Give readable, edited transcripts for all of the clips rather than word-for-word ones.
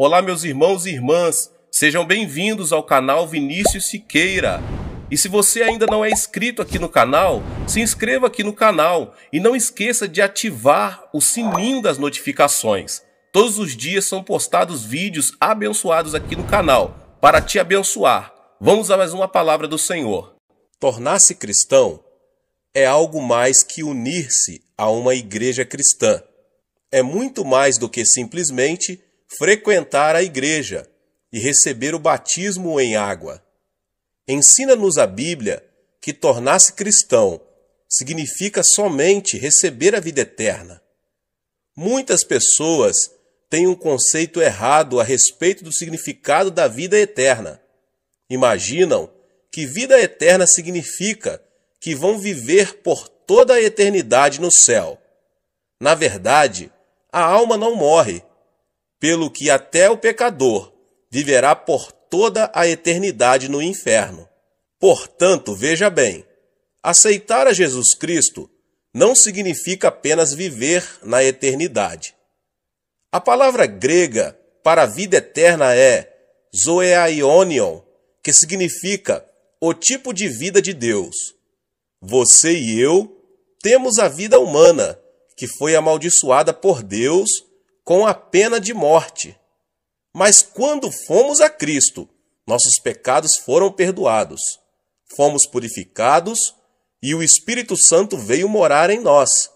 Olá, meus irmãos e irmãs, sejam bem-vindos ao canal Vinícius Siqueira. E se você ainda não é inscrito aqui no canal, se inscreva aqui no canal e não esqueça de ativar o sininho das notificações. Todos os dias são postados vídeos abençoados aqui no canal para te abençoar. Vamos a mais uma palavra do Senhor. Tornar-se cristão é algo mais que unir-se a uma igreja cristã. É muito mais do que simplesmente frequentar a igreja e receber o batismo em água. Ensina-nos a Bíblia que tornar-se cristão significa somente receber a vida eterna. Muitas pessoas têm um conceito errado a respeito do significado da vida eterna. Imaginam que vida eterna significa que vão viver por toda a eternidade no céu. Na verdade, a alma não morre, pelo que até o pecador viverá por toda a eternidade no inferno. Portanto, veja bem, aceitar a Jesus Cristo não significa apenas viver na eternidade. A palavra grega para a vida eterna é zoeaionion, que significa o tipo de vida de Deus. Você e eu temos a vida humana, que foi amaldiçoada por Deus com a pena de morte. Mas quando fomos a Cristo, nossos pecados foram perdoados, fomos purificados e o Espírito Santo veio morar em nós,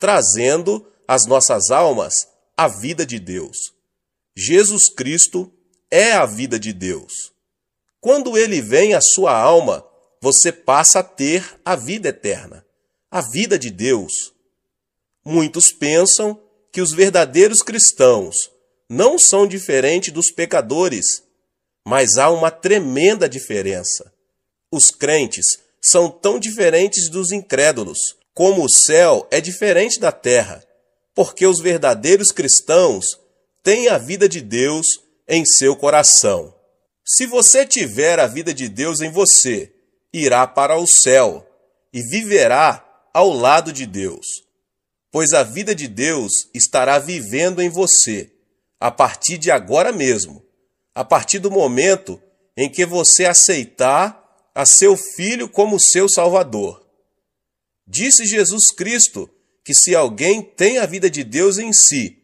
trazendo às nossas almas a vida de Deus. Jesus Cristo é a vida de Deus. Quando Ele vem à sua alma, você passa a ter a vida eterna, a vida de Deus. Muitos pensam que os verdadeiros cristãos não são diferentes dos pecadores, mas há uma tremenda diferença. Os crentes são tão diferentes dos incrédulos, como o céu é diferente da terra, porque os verdadeiros cristãos têm a vida de Deus em seu coração. Se você tiver a vida de Deus em você, irá para o céu e viverá ao lado de Deus, pois a vida de Deus estará vivendo em você a partir de agora mesmo, a partir do momento em que você aceitar a seu Filho como seu Salvador. Disse Jesus Cristo que se alguém tem a vida de Deus em si,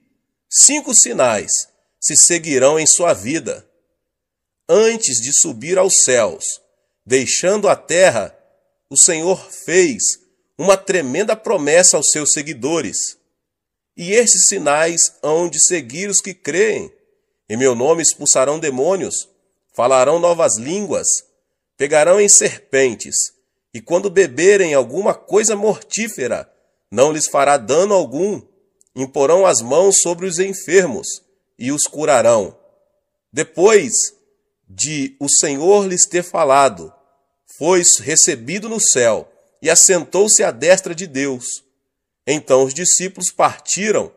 5 sinais se seguirão em sua vida. Antes de subir aos céus, deixando a terra, o Senhor fez uma tremenda promessa aos seus seguidores. E estes sinais hão de seguir os que creem. Em meu nome expulsarão demônios, falarão novas línguas, pegarão em serpentes, e quando beberem alguma coisa mortífera, não lhes fará dano algum. Imporão as mãos sobre os enfermos e os curarão. Depois de o Senhor lhes ter falado, foi recebido no céu e assentou-se à destra de Deus. Então os discípulos partiram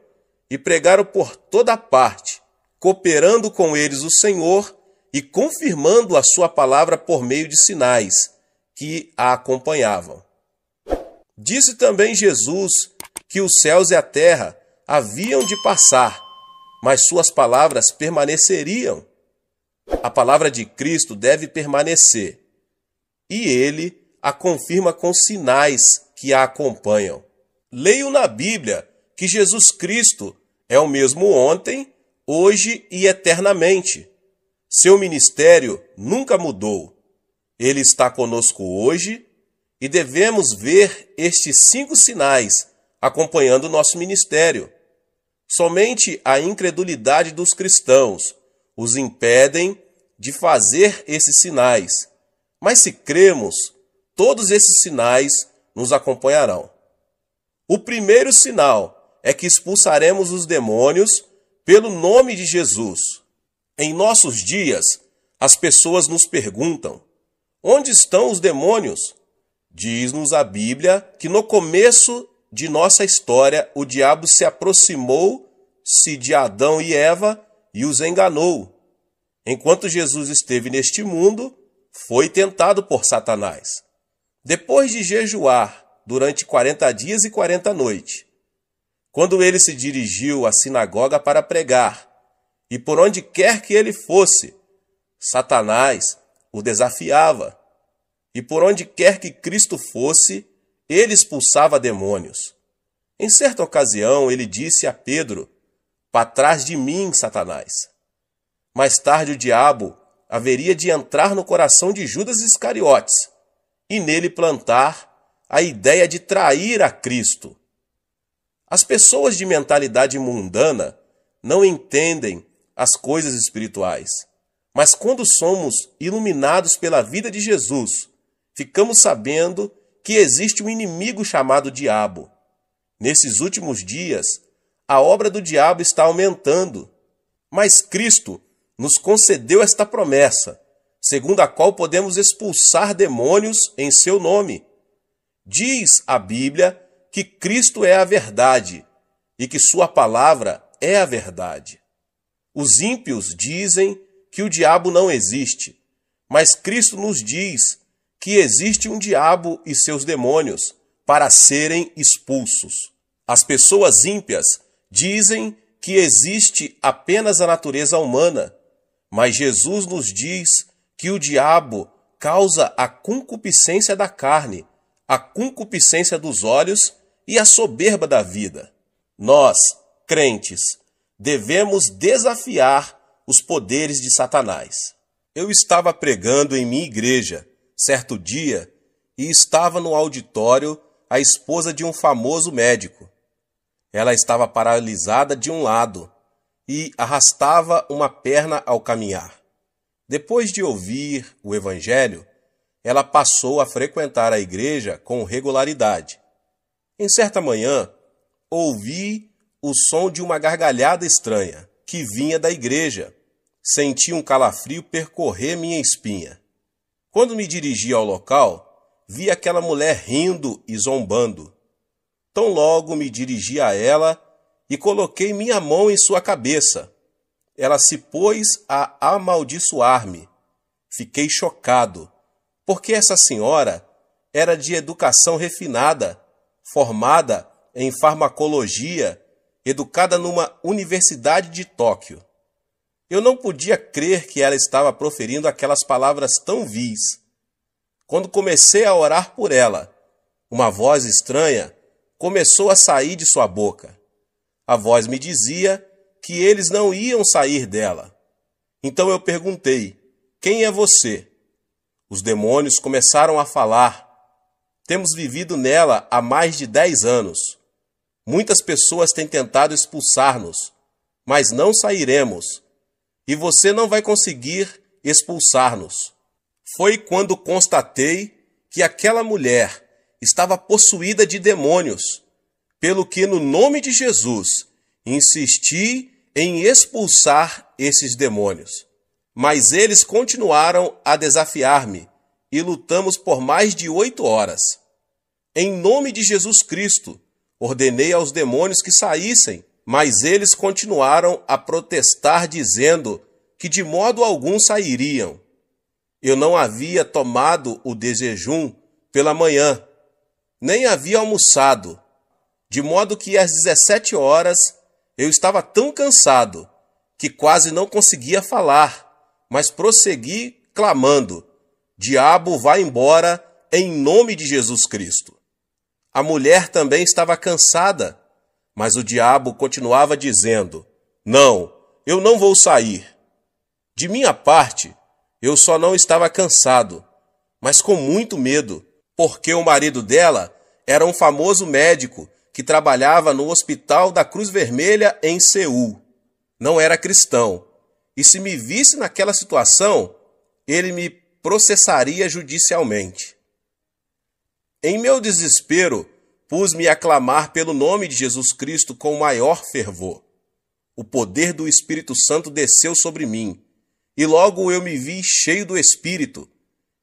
e pregaram por toda parte, cooperando com eles o Senhor e confirmando a sua palavra por meio de sinais que a acompanhavam. Disse também Jesus que os céus e a terra haviam de passar, mas suas palavras permaneceriam. A palavra de Cristo deve permanecer, e ele a confirma com sinais que a acompanham. Leio na Bíblia que Jesus Cristo é o mesmo ontem, hoje e eternamente. Seu ministério nunca mudou. Ele está conosco hoje e devemos ver estes 5 sinais acompanhando o nosso ministério. Somente a incredulidade dos cristãos os impedem de fazer esses sinais. Mas se cremos, todos esses sinais nos acompanharão. O primeiro sinal é que expulsaremos os demônios pelo nome de Jesus. Em nossos dias, as pessoas nos perguntam: onde estão os demônios? Diz-nos a Bíblia que no começo de nossa história o diabo se aproximou-se de Adão e Eva e os enganou. Enquanto Jesus esteve neste mundo, foi tentado por Satanás. Depois de jejuar durante 40 dias e 40 noites, quando ele se dirigiu à sinagoga para pregar, E por onde quer que ele fosse, Satanás o desafiava. E por onde quer que Cristo fosse, ele expulsava demônios. Em certa ocasião, ele disse a Pedro: "Para trás de mim, Satanás." Mais tarde, o diabo haveria de entrar no coração de Judas Iscariotes e nele plantar a ideia de trair a Cristo. As pessoas de mentalidade mundana não entendem as coisas espirituais, mas quando somos iluminados pela vida de Jesus, ficamos sabendo que existe um inimigo chamado diabo. Nesses últimos dias, a obra do diabo está aumentando, mas Cristo nos concedeu esta promessa, segundo a qual podemos expulsar demônios em seu nome. Diz a Bíblia que Cristo é a verdade e que sua palavra é a verdade. Os ímpios dizem que o diabo não existe, mas Cristo nos diz que existe um diabo e seus demônios para serem expulsos. As pessoas ímpias dizem que existe apenas a natureza humana, mas Jesus nos diz que o diabo causa a concupiscência da carne, a concupiscência dos olhos e a soberba da vida. Nós, crentes, devemos desafiar os poderes de Satanás. Eu estava pregando em minha igreja certo dia e estava no auditório a esposa de um famoso médico. Ela estava paralisada de um lado e arrastava uma perna ao caminhar. Depois de ouvir o evangelho, ela passou a frequentar a igreja com regularidade. Em certa manhã, ouvi o som de uma gargalhada estranha que vinha da igreja. Senti um calafrio percorrer minha espinha. Quando me dirigi ao local, vi aquela mulher rindo e zombando. Tão logo me dirigi a ela e coloquei minha mão em sua cabeça. Ela se pôs a amaldiçoar-me. Fiquei chocado, porque essa senhora era de educação refinada, formada em farmacologia, educada numa universidade de Tóquio. Eu não podia crer que ela estava proferindo aquelas palavras tão vis. Quando comecei a orar por ela, uma voz estranha começou a sair de sua boca. A voz me dizia que eles não iam sair dela. Então eu perguntei: "Quem é você?" Os demônios começaram a falar: "Temos vivido nela há mais de 10 anos. Muitas pessoas têm tentado expulsar-nos, mas não sairemos. E você não vai conseguir expulsar-nos." Foi quando constatei que aquela mulher estava possuída de demônios, pelo que, no nome de Jesus, insisti em expulsar esses demônios. Mas eles continuaram a desafiar-me e lutamos por mais de 8 horas. Em nome de Jesus Cristo, ordenei aos demônios que saíssem, mas eles continuaram a protestar, dizendo que de modo algum sairiam. Eu não havia tomado o jejum pela manhã, nem havia almoçado, de modo que às 17 horas eu estava tão cansado que quase não conseguia falar, mas prossegui clamando: "Diabo, vá embora, em nome de Jesus Cristo." A mulher também estava cansada, mas o diabo continuava dizendo: "Não, eu não vou sair." De minha parte, eu só não estava cansado, mas com muito medo, porque o marido dela era um famoso médico que trabalhava no Hospital da Cruz Vermelha em Seul. Não era cristão, e se me visse naquela situação, ele me processaria judicialmente. Em meu desespero, pus-me a clamar pelo nome de Jesus Cristo com maior fervor. O poder do Espírito Santo desceu sobre mim, e logo eu me vi cheio do Espírito,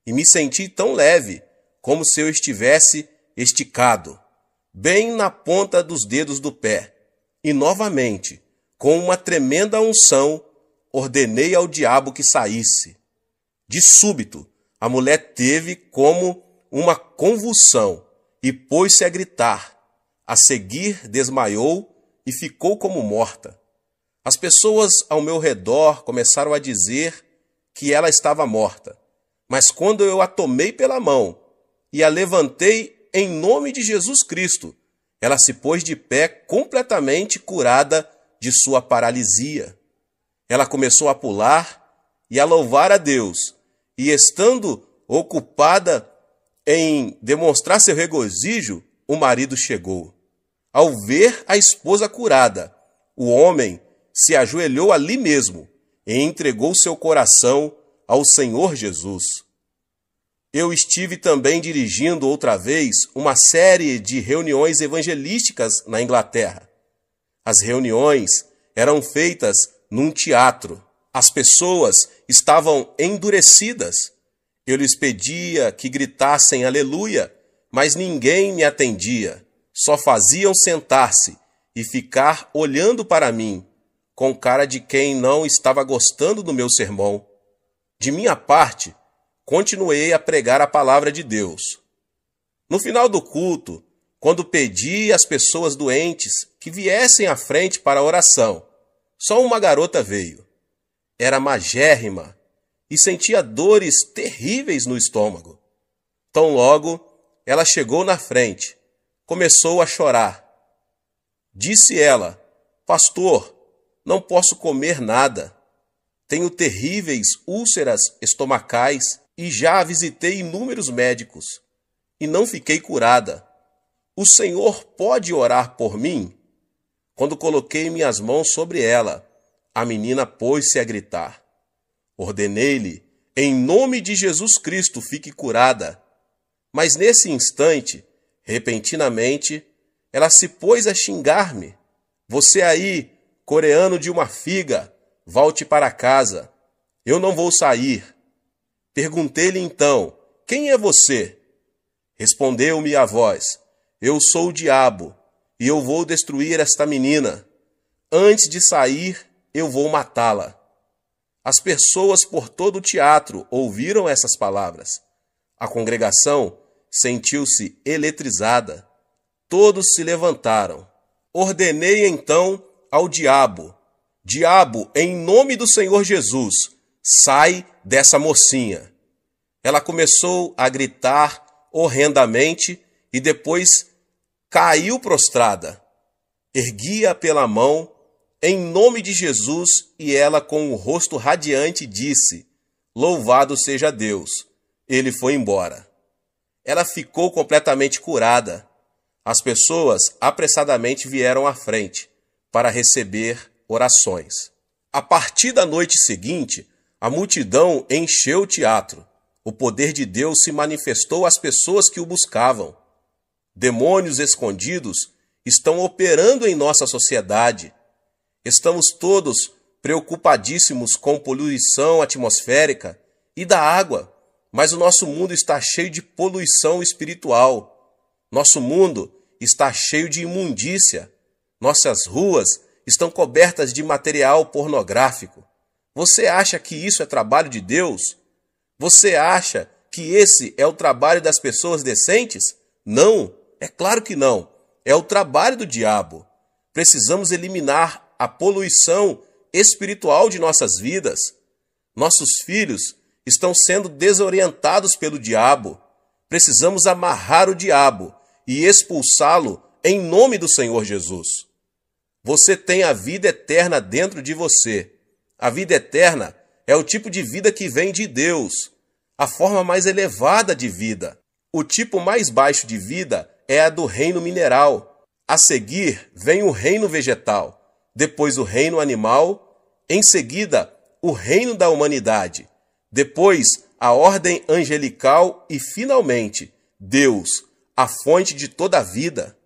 e me senti tão leve, como se eu estivesse esticado, bem na ponta dos dedos do pé. E novamente, com uma tremenda unção, ordenei ao diabo que saísse. De súbito, a mulher teve como uma convulsão e pôs-se a gritar. A seguir, desmaiou e ficou como morta. As pessoas ao meu redor começaram a dizer que ela estava morta. Mas quando eu a tomei pela mão e a levantei em nome de Jesus Cristo, ela se pôs de pé completamente curada de sua paralisia. Ela começou a pular e a louvar a Deus, e estando ocupada em demonstrar seu regozijo, o marido chegou. Ao ver a esposa curada, o homem se ajoelhou ali mesmo e entregou seu coração ao Senhor Jesus. Eu estive também dirigindo outra vez uma série de reuniões evangelísticas na Inglaterra. As reuniões eram feitas num teatro. As pessoas estavam endurecidas. Eu lhes pedia que gritassem aleluia, mas ninguém me atendia. Só faziam sentar-se e ficar olhando para mim, com cara de quem não estava gostando do meu sermão. De minha parte, continuei a pregar a palavra de Deus. No final do culto, quando pedi às pessoas doentes que viessem à frente para a oração, só uma garota veio. Era magérrima e sentia dores terríveis no estômago. Tão logo, ela chegou na frente, começou a chorar. Disse ela: "Pastor, não posso comer nada. Tenho terríveis úlceras estomacais e já visitei inúmeros médicos e não fiquei curada. O Senhor pode orar por mim?" Quando coloquei minhas mãos sobre ela, a menina pôs-se a gritar. Ordenei-lhe: "Em nome de Jesus Cristo, fique curada." Mas nesse instante, repentinamente, ela se pôs a xingar-me. "Você aí, coreano de uma figa, volte para casa. Eu não vou sair." Perguntei-lhe então: "Quem é você?" Respondeu-me a voz: "Eu sou o diabo, e eu vou destruir esta menina. Antes de sair, eu vou matá-la." As pessoas por todo o teatro ouviram essas palavras. A congregação sentiu-se eletrizada. Todos se levantaram. Ordenei então ao diabo: "Diabo, em nome do Senhor Jesus, sai dessa mocinha." Ela começou a gritar horrendamente e depois caiu prostrada. Ergui-a pela mão, em nome de Jesus, e ela, com o rosto radiante, disse: "Louvado seja Deus." Ele foi embora. Ela ficou completamente curada. As pessoas apressadamente vieram à frente para receber orações. A partir da noite seguinte, a multidão encheu o teatro. O poder de Deus se manifestou às pessoas que o buscavam. Demônios escondidos estão operando em nossa sociedade. Estamos todos preocupadíssimos com poluição atmosférica e da água, mas o nosso mundo está cheio de poluição espiritual. Nosso mundo está cheio de imundícia. Nossas ruas estão cobertas de material pornográfico. Você acha que isso é trabalho de Deus? Você acha que esse é o trabalho das pessoas decentes? Não, é claro que não. É o trabalho do diabo. Precisamos eliminar a poluição espiritual de nossas vidas. Nossos filhos estão sendo desorientados pelo diabo. Precisamos amarrar o diabo e expulsá-lo em nome do Senhor Jesus. Você tem a vida eterna dentro de você. A vida eterna é o tipo de vida que vem de Deus, a forma mais elevada de vida. O tipo mais baixo de vida é a do reino mineral. A seguir vem o reino vegetal, depois o reino animal, em seguida o reino da humanidade, depois a ordem angelical e, finalmente, Deus, a fonte de toda a vida.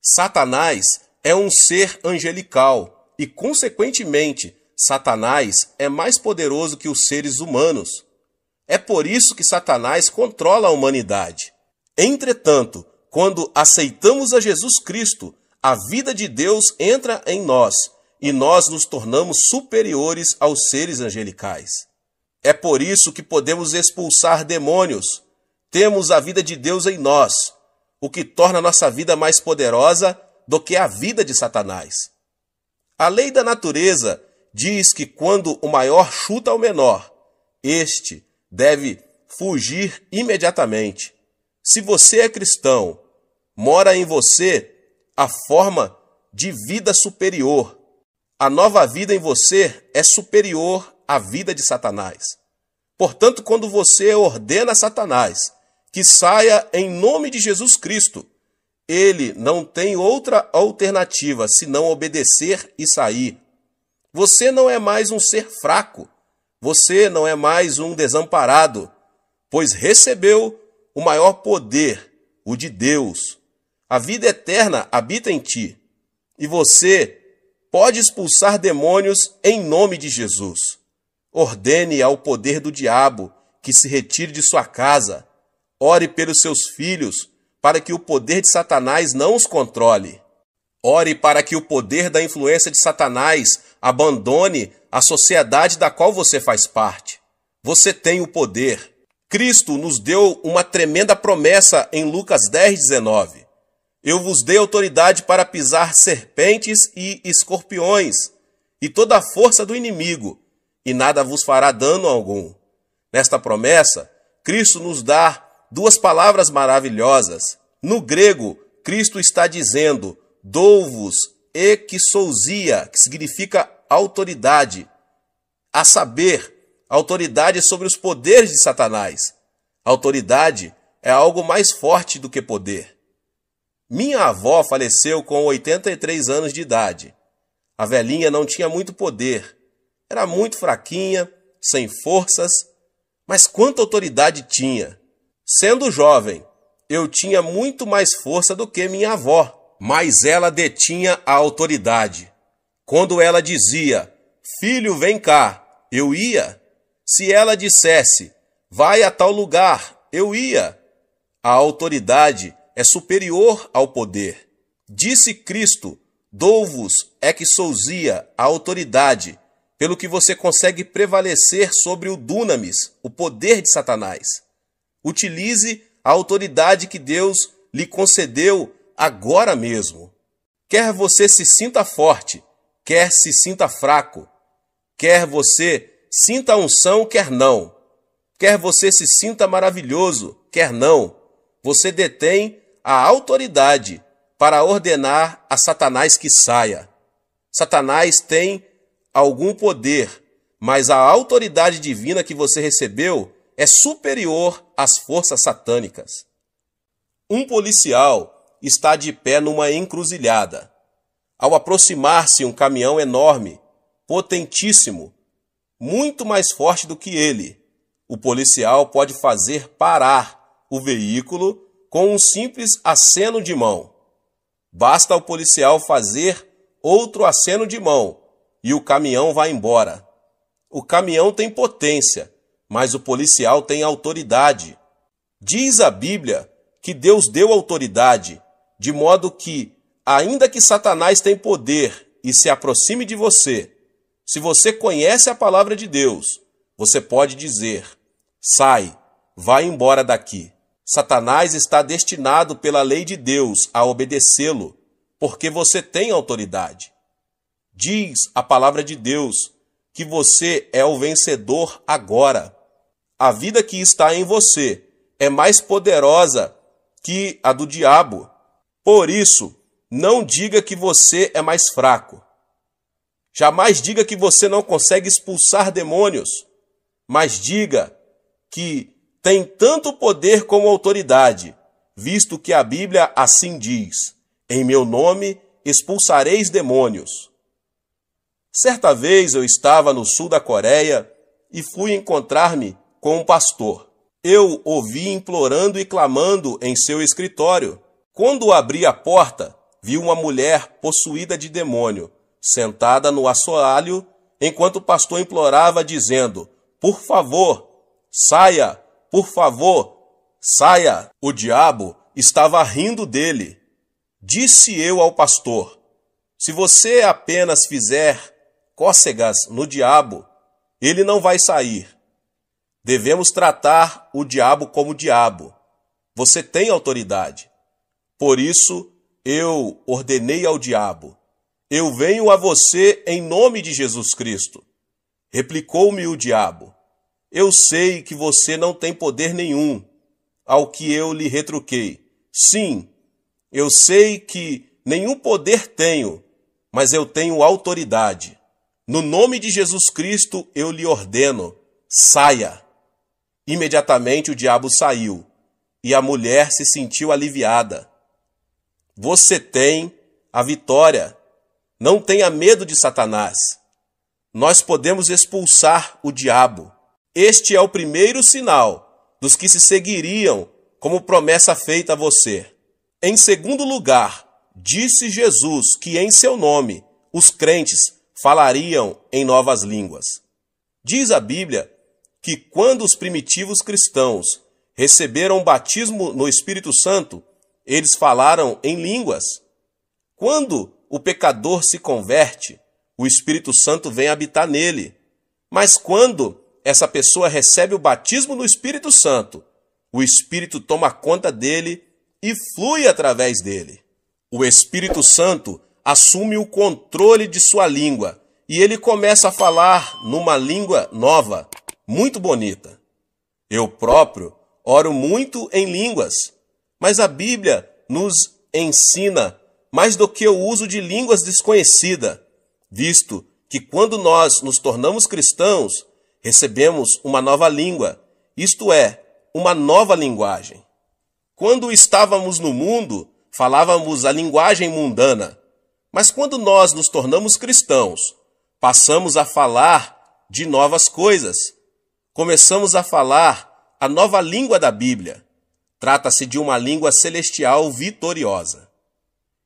Satanás é um ser angelical e, consequentemente, Satanás é mais poderoso que os seres humanos. É por isso que Satanás controla a humanidade. Entretanto, quando aceitamos a Jesus Cristo, a vida de Deus entra em nós e nós nos tornamos superiores aos seres angelicais. É por isso que podemos expulsar demônios. Temos a vida de Deus em nós, o que torna nossa vida mais poderosa do que a vida de Satanás. A lei da natureza diz que quando o maior chuta o menor, este deve fugir imediatamente. Se você é cristão, mora em você a forma de vida superior. A nova vida em você é superior à vida de Satanás. Portanto, quando você ordena a Satanás que saia em nome de Jesus Cristo, ele não tem outra alternativa senão obedecer e sair. Você não é mais um ser fraco. Você não é mais um desamparado, pois recebeu o maior poder, o de Deus. A vida eterna habita em ti, e você pode expulsar demônios em nome de Jesus. Ordene ao poder do diabo que se retire de sua casa. Ore pelos seus filhos, para que o poder de Satanás não os controle. Ore para que o poder da influência de Satanás abandone a sociedade da qual você faz parte. Você tem o poder. Cristo nos deu uma tremenda promessa em Lucas 10:19. Eu vos dei autoridade para pisar serpentes e escorpiões, e toda a força do inimigo, e nada vos fará dano algum. Nesta promessa, Cristo nos dá duas palavras maravilhosas. No grego, Cristo está dizendo, dou-vos exousia, que significa autoridade, a saber, autoridade sobre os poderes de Satanás. Autoridade é algo mais forte do que poder. Minha avó faleceu com 83 anos de idade. A velhinha não tinha muito poder. Era muito fraquinha, sem forças, mas quanta autoridade tinha. Sendo jovem, eu tinha muito mais força do que minha avó, mas ela detinha a autoridade. Quando ela dizia, filho, vem cá, eu ia. Se ela dissesse, vai a tal lugar, eu ia. A autoridade é superior ao poder. Disse Cristo, dou-vos exousia, a autoridade, pelo que você consegue prevalecer sobre o dunamis, o poder de Satanás. Utilize a autoridade que Deus lhe concedeu agora mesmo. Quer você se sinta forte, quer se sinta fraco, quer você sinta a unção, quer não, quer você se sinta maravilhoso, quer não, você detém a autoridade para ordenar a Satanás que saia. Satanás tem algum poder, mas a autoridade divina que você recebeu é superior às forças satânicas. Um policial está de pé numa encruzilhada. Ao aproximar-se um caminhão enorme, potentíssimo, muito mais forte do que ele, o policial pode fazer parar o veículo com um simples aceno de mão. Basta ao policial fazer outro aceno de mão e o caminhão vai embora. O caminhão tem potência, mas o policial tem autoridade. Diz a Bíblia que Deus deu autoridade, de modo que, ainda que Satanás tenha poder e se aproxime de você, se você conhece a palavra de Deus, você pode dizer, sai, vai embora daqui. Satanás está destinado pela lei de Deus a obedecê-lo, porque você tem autoridade. Diz a palavra de Deus que você é o vencedor agora. A vida que está em você é mais poderosa que a do diabo. Por isso, não diga que você é mais fraco. Jamais diga que você não consegue expulsar demônios, mas diga que tem tanto poder como autoridade, visto que a Bíblia assim diz, em meu nome expulsareis demônios. Certa vez eu estava no sul da Coreia e fui encontrar-me com um pastor. Eu o vi implorando e clamando em seu escritório. Quando abri a porta, vi uma mulher possuída de demônio, sentada no assoalho, enquanto o pastor implorava, dizendo, por favor, saia, por favor, saia. O diabo estava rindo dele. Disse eu ao pastor, se você apenas fizer cócegas no diabo, ele não vai sair. Devemos tratar o diabo como diabo. Você tem autoridade. Por isso, eu ordenei ao diabo, eu venho a você em nome de Jesus Cristo. Replicou-me o diabo: eu sei que você não tem poder nenhum. Ao que eu lhe retruquei: sim, eu sei que nenhum poder tenho, mas eu tenho autoridade. No nome de Jesus Cristo eu lhe ordeno: saia. Imediatamente o diabo saiu, e a mulher se sentiu aliviada. Você tem a vitória. Não tenha medo de Satanás. Nós podemos expulsar o diabo. Este é o primeiro sinal dos que se seguiriam como promessa feita a você. Em segundo lugar, disse Jesus que em seu nome os crentes falariam em novas línguas. Diz a Bíblia que quando os primitivos cristãos receberam o batismo no Espírito Santo, eles falaram em línguas. Quando o pecador se converte, o Espírito Santo vem habitar nele. Mas quando essa pessoa recebe o batismo no Espírito Santo, o Espírito toma conta dele e flui através dele. O Espírito Santo assume o controle de sua língua e ele começa a falar numa língua nova, muito bonita. Eu próprio oro muito em línguas, mas a Bíblia nos ensina mais do que o uso de línguas desconhecidas, visto que quando nós nos tornamos cristãos, recebemos uma nova língua, isto é, uma nova linguagem. Quando estávamos no mundo, falávamos a linguagem mundana, mas quando nós nos tornamos cristãos, passamos a falar de novas coisas. Começamos a falar a nova língua da Bíblia. Trata-se de uma língua celestial vitoriosa.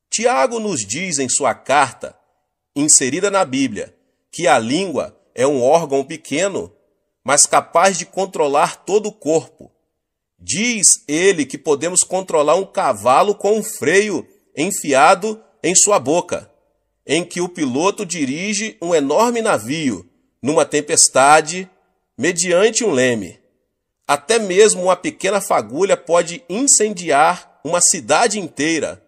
Tiago nos diz em sua carta, inserida na Bíblia, que a língua é um órgão pequeno, mas capaz de controlar todo o corpo. Diz ele que podemos controlar um cavalo com um freio enfiado em sua boca, em que o piloto dirige um enorme navio numa tempestade mediante um leme. Até mesmo uma pequena fagulha pode incendiar uma cidade inteira.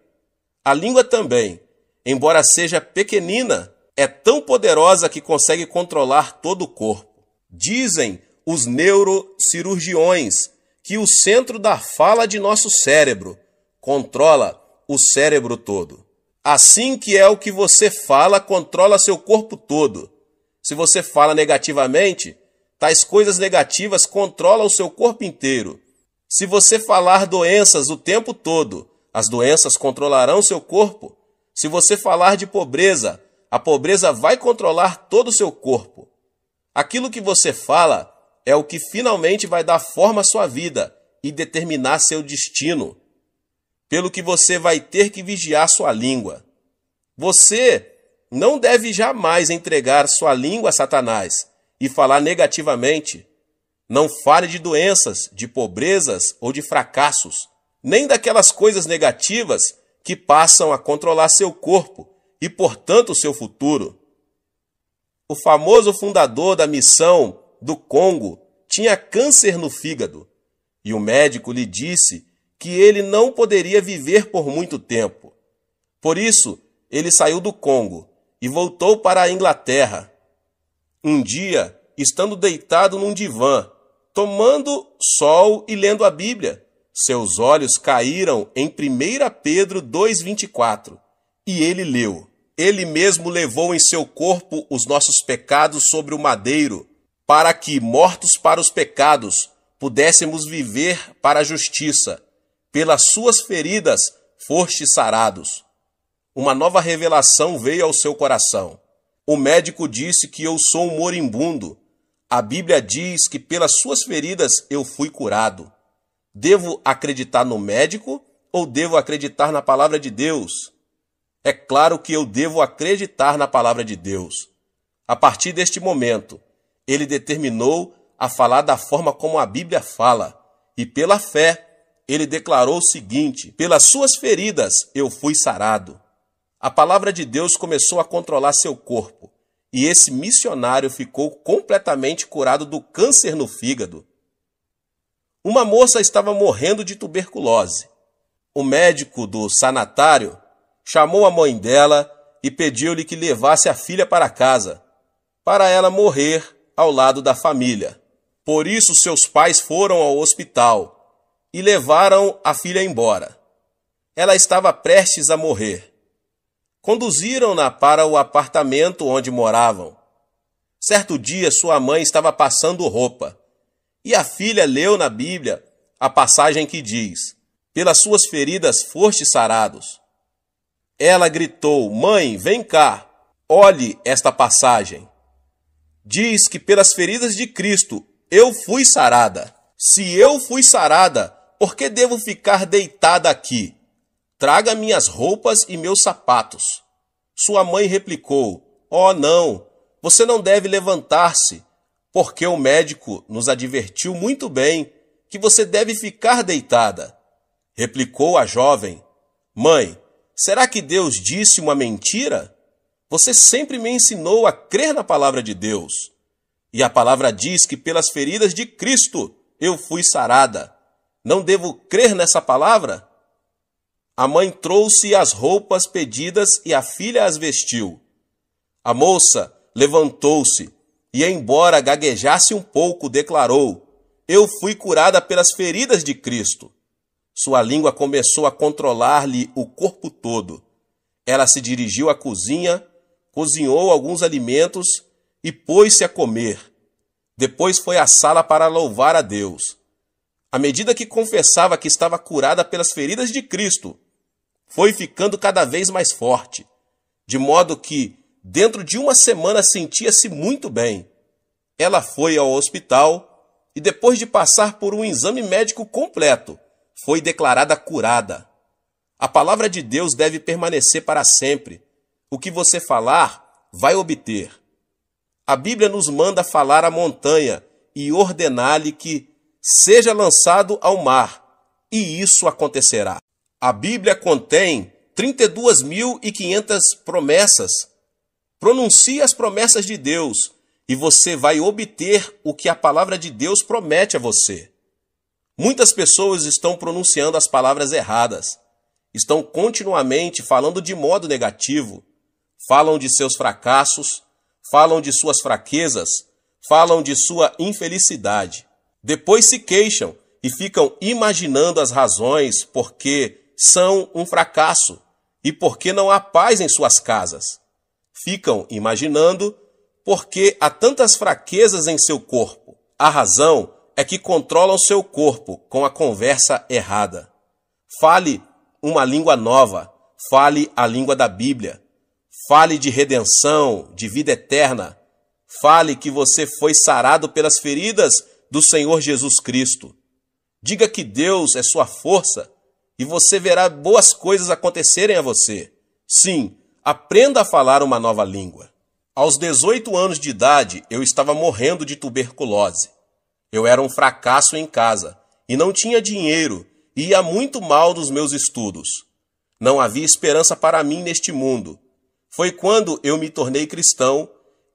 A língua também, embora seja pequenina, é tão poderosa que consegue controlar todo o corpo. Dizem os neurocirurgiões que o centro da fala de nosso cérebro controla o cérebro todo. Assim que é o que você fala controla seu corpo todo. Se você fala negativamente, tais coisas negativas controlam o seu corpo inteiro. Se você falar doenças o tempo todo, as doenças controlarão seu corpo. Se você falar de pobreza, a pobreza vai controlar todo o seu corpo. Aquilo que você fala é o que finalmente vai dar forma à sua vida e determinar seu destino. Pelo que você vai ter que vigiar sua língua. Você não deve jamais entregar sua língua a Satanás e falar negativamente. Não fale de doenças, de pobrezas ou de fracassos, nem daquelas coisas negativas que passam a controlar seu corpo e, portanto, seu futuro. O famoso fundador da missão do Congo tinha câncer no fígado e o médico lhe disse que ele não poderia viver por muito tempo. Por isso, ele saiu do Congo e voltou para a Inglaterra. Um dia, estando deitado num divã, tomando sol e lendo a Bíblia, seus olhos caíram em 1 Pedro 2,24 e ele leu: Ele mesmo levou em seu corpo os nossos pecados sobre o madeiro, para que, mortos para os pecados, pudéssemos viver para a justiça. Pelas suas feridas fostes sarados. Uma nova revelação veio ao seu coração. O médico disse que eu sou um moribundo. A Bíblia diz que pelas suas feridas eu fui curado. Devo acreditar no médico ou devo acreditar na palavra de Deus? É claro que eu devo acreditar na palavra de Deus. A partir deste momento, ele determinou a falar da forma como a Bíblia fala, e pela fé, ele declarou o seguinte: pelas suas feridas eu fui sarado. A palavra de Deus começou a controlar seu corpo, e esse missionário ficou completamente curado do câncer no fígado. Uma moça estava morrendo de tuberculose. O médico do sanatário chamou a mãe dela e pediu-lhe que levasse a filha para casa, para ela morrer ao lado da família. Por isso seus pais foram ao hospital e levaram a filha embora. Ela estava prestes a morrer. Conduziram-na para o apartamento onde moravam. Certo dia sua mãe estava passando roupa, e a filha leu na Bíblia a passagem que diz: "Pelas suas feridas fostes sarados." Ela gritou: "Mãe, vem cá, olhe esta passagem. Diz que pelas feridas de Cristo eu fui sarada. Se eu fui sarada, por que devo ficar deitada aqui? Traga minhas roupas e meus sapatos." Sua mãe replicou: "Oh, não, você não deve levantar-se, porque o médico nos advertiu muito bem que você deve ficar deitada." Replicou a jovem: "Mãe, será que Deus disse uma mentira? Você sempre me ensinou a crer na palavra de Deus. E a palavra diz que pelas feridas de Cristo eu fui sarada. Não devo crer nessa palavra?" A mãe trouxe as roupas pedidas e a filha as vestiu. A moça levantou-se e, embora gaguejasse um pouco, declarou: "Eu fui curada pelas feridas de Cristo." Sua língua começou a controlar-lhe o corpo todo. Ela se dirigiu à cozinha, cozinhou alguns alimentos e pôs-se a comer. Depois foi à sala para louvar a Deus. À medida que confessava que estava curada pelas feridas de Cristo, foi ficando cada vez mais forte, de modo que, dentro de uma semana, sentia-se muito bem. Ela foi ao hospital e, depois de passar por um exame médico completo, foi declarada curada. A palavra de Deus deve permanecer para sempre. O que você falar, vai obter. A Bíblia nos manda falar à montanha e ordenar-lhe que seja lançado ao mar, e isso acontecerá. A Bíblia contém 32.500 promessas. Pronuncie as promessas de Deus e você vai obter o que a palavra de Deus promete a você. Muitas pessoas estão pronunciando as palavras erradas. Estão continuamente falando de modo negativo. Falam de seus fracassos, falam de suas fraquezas, falam de sua infelicidade. Depois se queixam e ficam imaginando as razões porque são um fracasso e porque não há paz em suas casas. Ficam imaginando porque há tantas fraquezas em seu corpo. A razão é que controlam seu corpo com a conversa errada. Fale uma língua nova, fale a língua da Bíblia. Fale de redenção, de vida eterna. Fale que você foi sarado pelas feridas do Senhor Jesus Cristo. Diga que Deus é sua força e você verá boas coisas acontecerem a você. Sim, aprenda a falar uma nova língua. Aos 18 anos de idade, eu estava morrendo de tuberculose. Eu era um fracasso em casa e não tinha dinheiro e ia muito mal nos meus estudos. Não havia esperança para mim neste mundo. Foi quando eu me tornei cristão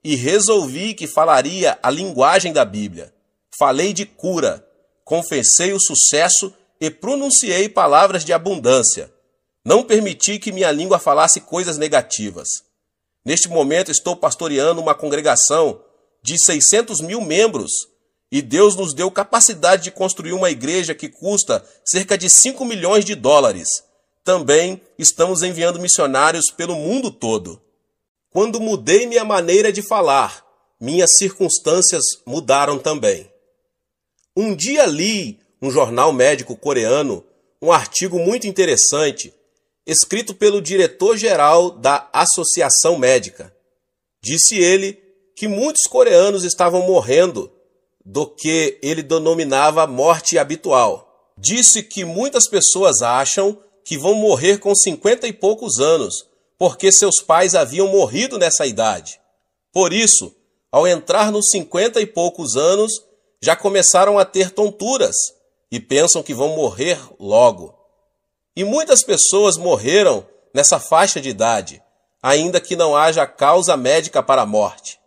e resolvi que falaria a linguagem da Bíblia. Falei de cura, confessei o sucesso e pronunciei palavras de abundância. Não permiti que minha língua falasse coisas negativas. Neste momento estou pastoreando uma congregação de 600.000 membros e Deus nos deu capacidade de construir uma igreja que custa cerca de 5 milhões de dólares. Também estamos enviando missionários pelo mundo todo. Quando mudei minha maneira de falar, minhas circunstâncias mudaram também. Um dia li um jornal médico coreano, um artigo muito interessante, escrito pelo diretor-geral da Associação Médica. Disse ele que muitos coreanos estavam morrendo do que ele denominava morte habitual. Disse que muitas pessoas acham que vão morrer com 50 e poucos anos, porque seus pais haviam morrido nessa idade. Por isso, ao entrar nos 50 e poucos anos, já começaram a ter tonturas e pensam que vão morrer logo. E muitas pessoas morreram nessa faixa de idade, ainda que não haja causa médica para a morte.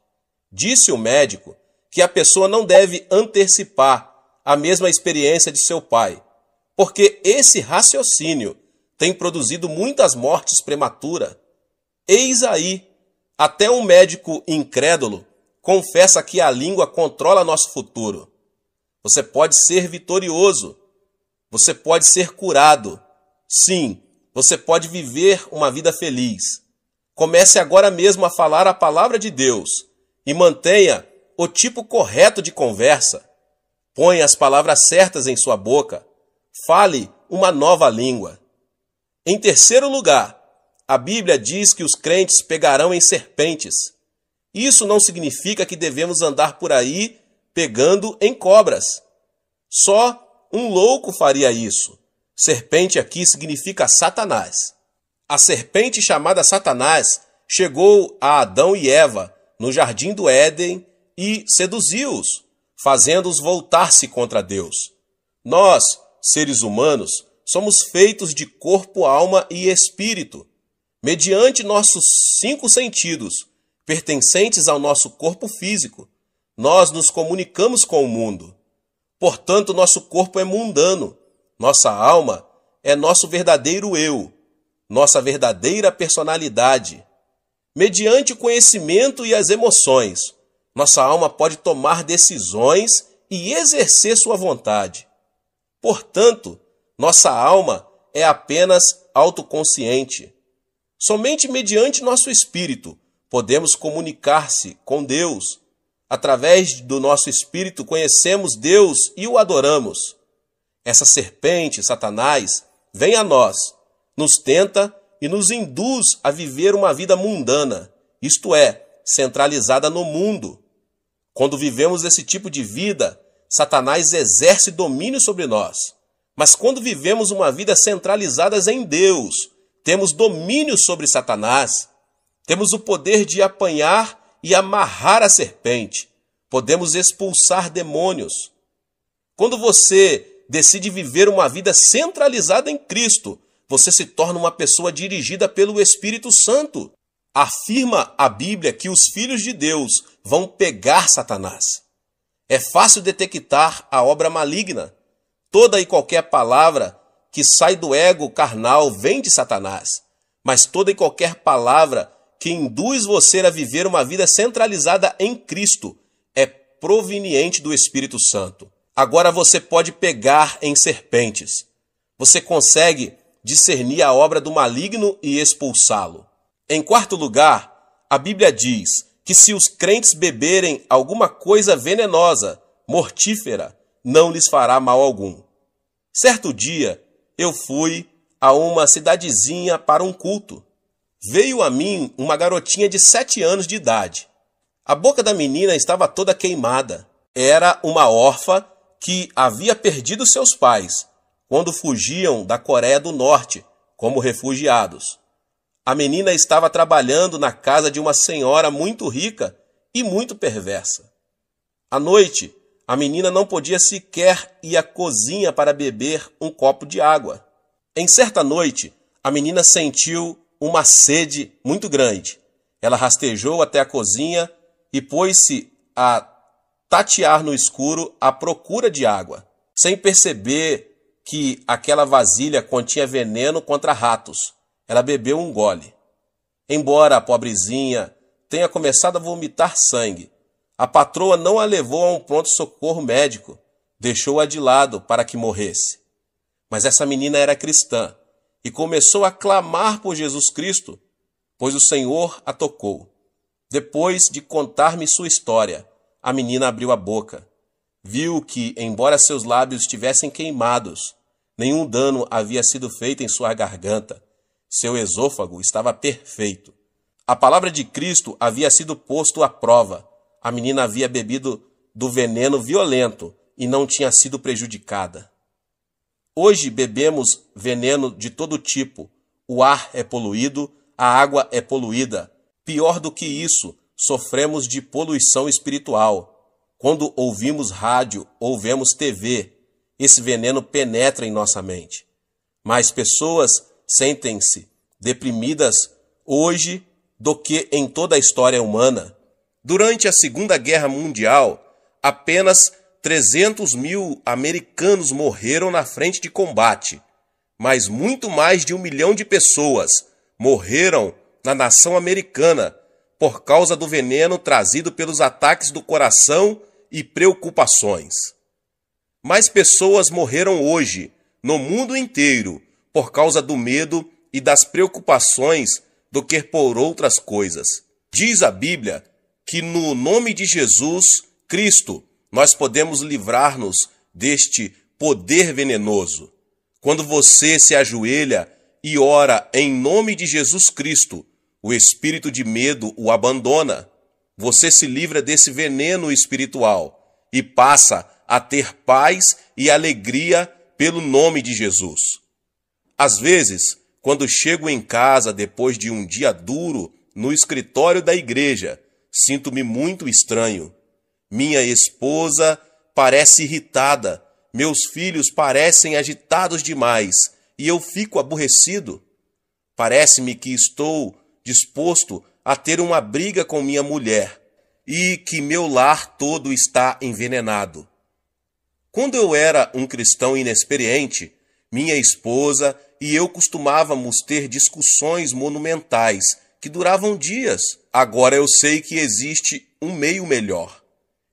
Disse o médico que a pessoa não deve antecipar a mesma experiência de seu pai, porque esse raciocínio tem produzido muitas mortes prematuras. Eis aí, até um médico incrédulo confessa que a língua controla nosso futuro. Você pode ser vitorioso. Você pode ser curado. Sim, você pode viver uma vida feliz. Comece agora mesmo a falar a palavra de Deus e mantenha o tipo correto de conversa. Ponha as palavras certas em sua boca. Fale uma nova língua. Em terceiro lugar, a Bíblia diz que os crentes pegarão em serpentes. Isso não significa que devemos andar por aí pegando em cobras. Só um louco faria isso. Serpente aqui significa Satanás. A serpente chamada Satanás chegou a Adão e Eva no jardim do Éden e seduziu-os, fazendo-os voltar-se contra Deus. Nós, seres humanos, somos feitos de corpo, alma e espírito. Mediante nossos 5 sentidos, pertencentes ao nosso corpo físico, nós nos comunicamos com o mundo. Portanto, nosso corpo é mundano. Nossa alma é nosso verdadeiro eu, nossa verdadeira personalidade. Mediante o conhecimento e as emoções, nossa alma pode tomar decisões e exercer sua vontade. Portanto, nossa alma é apenas autoconsciente. Somente mediante nosso espírito podemos comunicar-se com Deus. Através do nosso espírito conhecemos Deus e o adoramos. Essa serpente, Satanás, vem a nós, nos tenta e nos induz a viver uma vida mundana, isto é, centralizada no mundo. Quando vivemos esse tipo de vida, Satanás exerce domínio sobre nós. Mas quando vivemos uma vida centralizada em Deus, temos domínio sobre Satanás. Temos o poder de apanhar e amarrar a serpente. Podemos expulsar demônios. Quando você decide viver uma vida centralizada em Cristo, você se torna uma pessoa dirigida pelo Espírito Santo. Afirma a Bíblia que os filhos de Deus vão pegar Satanás. É fácil detectar a obra maligna. Toda e qualquer palavra que sai do ego carnal vem de Satanás. Mas toda e qualquer palavra que induz você a viver uma vida centralizada em Cristo é proveniente do Espírito Santo. Agora você pode pegar em serpentes. Você consegue discernir a obra do maligno e expulsá-lo. Em quarto lugar, a Bíblia diz que se os crentes beberem alguma coisa venenosa, mortífera, não lhes fará mal algum. Certo dia, eu fui a uma cidadezinha para um culto. Veio a mim uma garotinha de 7 anos de idade. A boca da menina estava toda queimada. Era uma órfã que havia perdido seus pais quando fugiam da Coreia do Norte como refugiados. A menina estava trabalhando na casa de uma senhora muito rica e muito perversa. À noite, a menina não podia sequer ir à cozinha para beber um copo de água. Em certa noite, a menina sentiu uma sede muito grande. Ela rastejou até a cozinha e pôs-se a tatear no escuro à procura de água, sem perceber que aquela vasilha continha veneno contra ratos. Ela bebeu um gole. Embora a pobrezinha tenha começado a vomitar sangue, a patroa não a levou a um pronto-socorro médico, deixou-a de lado para que morresse. Mas essa menina era cristã e começou a clamar por Jesus Cristo, pois o Senhor a tocou. Depois de contar-me sua história, a menina abriu a boca. Viu que, embora seus lábios estivessem queimados, nenhum dano havia sido feito em sua garganta. Seu esôfago estava perfeito. A palavra de Cristo havia sido posto à prova. A menina havia bebido do veneno violento e não tinha sido prejudicada. Hoje bebemos veneno de todo tipo. O ar é poluído, a água é poluída. Pior do que isso, sofremos de poluição espiritual. Quando ouvimos rádio ou vemos TV, esse veneno penetra em nossa mente. Mais pessoas sentem-se deprimidas hoje do que em toda a história humana. Durante a Segunda Guerra Mundial, apenas 300 mil americanos morreram na frente de combate, mas muito mais de 1 milhão de pessoas morreram na nação americana por causa do veneno trazido pelos ataques do coração e preocupações. Mais pessoas morreram hoje, no mundo inteiro, por causa do medo e das preocupações do que por outras coisas. Diz a Bíblia que no nome de Jesus Cristo nós podemos livrar-nos deste poder venenoso. Quando você se ajoelha e ora em nome de Jesus Cristo, o espírito de medo o abandona. Você se livra desse veneno espiritual e passa a ter paz e alegria pelo nome de Jesus. Às vezes, quando chego em casa depois de um dia duro no escritório da igreja, sinto-me muito estranho. Minha esposa parece irritada, meus filhos parecem agitados demais e eu fico aborrecido. Parece-me que estou disposto a ter uma briga com minha mulher e que meu lar todo está envenenado. Quando eu era um cristão inexperiente, minha esposa e eu costumávamos ter discussões monumentais que duravam dias. Agora eu sei que existe um meio melhor.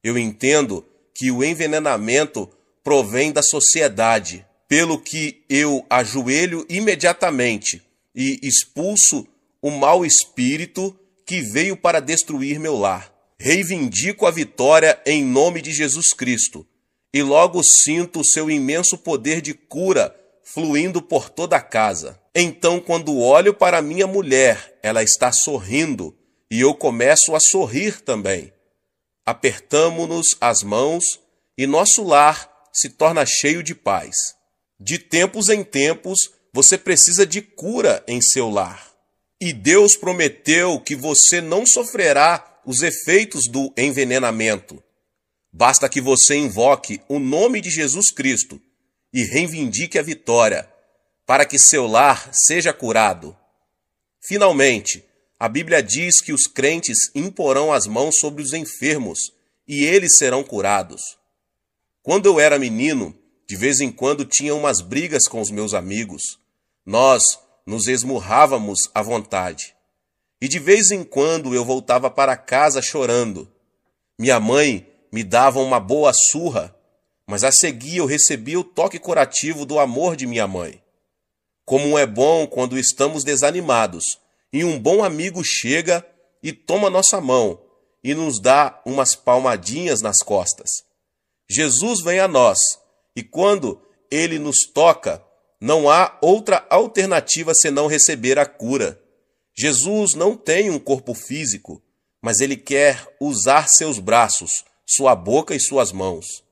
Eu entendo que o envenenamento provém da sociedade, pelo que eu ajoelho imediatamente e expulso o mau espírito que veio para destruir meu lar. Reivindico a vitória em nome de Jesus Cristo e logo sinto o seu imenso poder de cura fluindo por toda a casa. Então, quando olho para minha mulher, ela está sorrindo e eu começo a sorrir também. Apertamo-nos as mãos e nosso lar se torna cheio de paz. De tempos em tempos, você precisa de cura em seu lar. E Deus prometeu que você não sofrerá os efeitos do envenenamento. Basta que você invoque o nome de Jesus Cristo e reivindique a vitória, para que seu lar seja curado. Finalmente, a Bíblia diz que os crentes imporão as mãos sobre os enfermos e eles serão curados. Quando eu era menino, de vez em quando tinha umas brigas com os meus amigos. Nós nos esmurrávamos à vontade. E de vez em quando eu voltava para casa chorando. Minha mãe me dava uma boa surra, mas a seguir eu recebia o toque curativo do amor de minha mãe. Como é bom quando estamos desanimados e um bom amigo chega e toma nossa mão e nos dá umas palmadinhas nas costas. Jesus vem a nós e quando ele nos toca, não há outra alternativa senão receber a cura. Jesus não tem um corpo físico, mas ele quer usar seus braços, sua boca e suas mãos.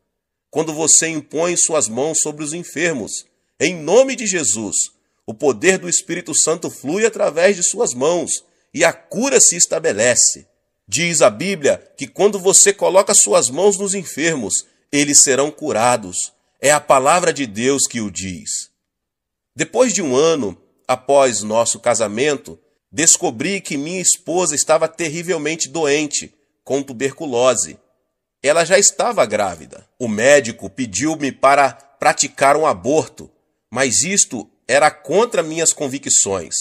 Quando você impõe suas mãos sobre os enfermos, em nome de Jesus, o poder do Espírito Santo flui através de suas mãos e a cura se estabelece. Diz a Bíblia que quando você coloca suas mãos nos enfermos, eles serão curados. É a palavra de Deus que o diz. Depois de um ano após nosso casamento, descobri que minha esposa estava terrivelmente doente, com tuberculose. Ela já estava grávida. O médico pediu-me para praticar um aborto, mas isto era contra minhas convicções.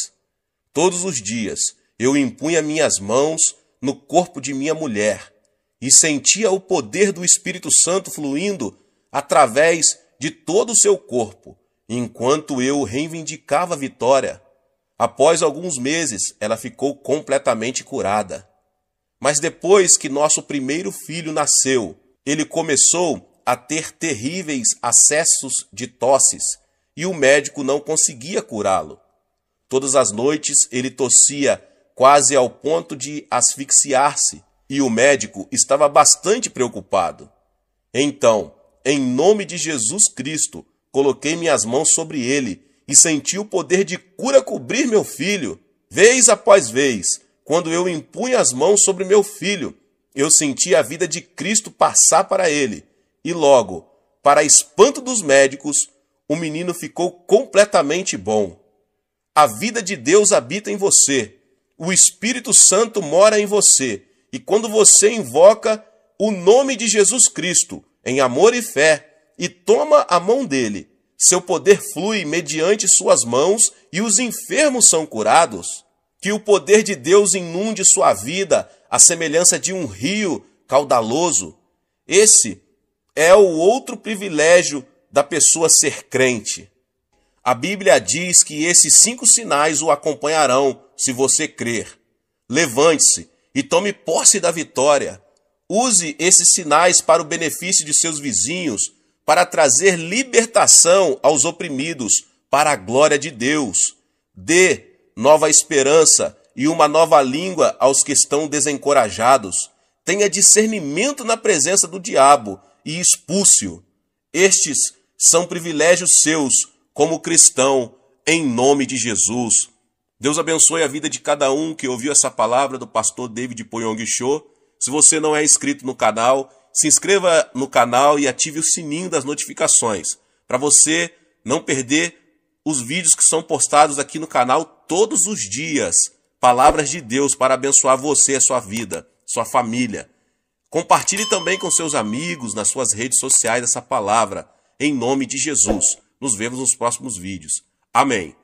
Todos os dias eu impunha minhas mãos no corpo de minha mulher e sentia o poder do Espírito Santo fluindo através de todo o seu corpo, enquanto eu reivindicava a vitória. Após alguns meses, ela ficou completamente curada. Mas depois que nosso primeiro filho nasceu, ele começou a ter terríveis acessos de tosses e o médico não conseguia curá-lo. Todas as noites ele tossia quase ao ponto de asfixiar-se e o médico estava bastante preocupado. Então, em nome de Jesus Cristo, coloquei minhas mãos sobre ele e senti o poder de cura cobrir meu filho. Vez após vez, quando eu impunha as mãos sobre meu filho, eu senti a vida de Cristo passar para ele. E logo, para espanto dos médicos, o menino ficou completamente bom. A vida de Deus habita em você. O Espírito Santo mora em você. E quando você invoca o nome de Jesus Cristo, em amor e fé, e toma a mão dele, seu poder flui mediante suas mãos e os enfermos são curados. Que o poder de Deus inunde sua vida, à semelhança de um rio caudaloso. Esse é o outro privilégio da pessoa ser crente. A Bíblia diz que esses 5 sinais o acompanharão se você crer. Levante-se e tome posse da vitória. Use esses sinais para o benefício de seus vizinhos, para trazer libertação aos oprimidos, para a glória de Deus. Dê nova esperança e uma nova língua aos que estão desencorajados. Tenha discernimento na presença do diabo e expulse-o. Estes são privilégios seus como cristão, em nome de Jesus. Deus abençoe a vida de cada um que ouviu essa palavra do pastor David Poyong Cho. Se você não é inscrito no canal, se inscreva no canal e ative o sininho das notificações, para você não perder os vídeos que são postados aqui no canal todos os dias. Palavras de Deus para abençoar você, a sua vida, sua família. Compartilhe também com seus amigos nas suas redes sociais essa palavra, em nome de Jesus. Nos vemos nos próximos vídeos. Amém.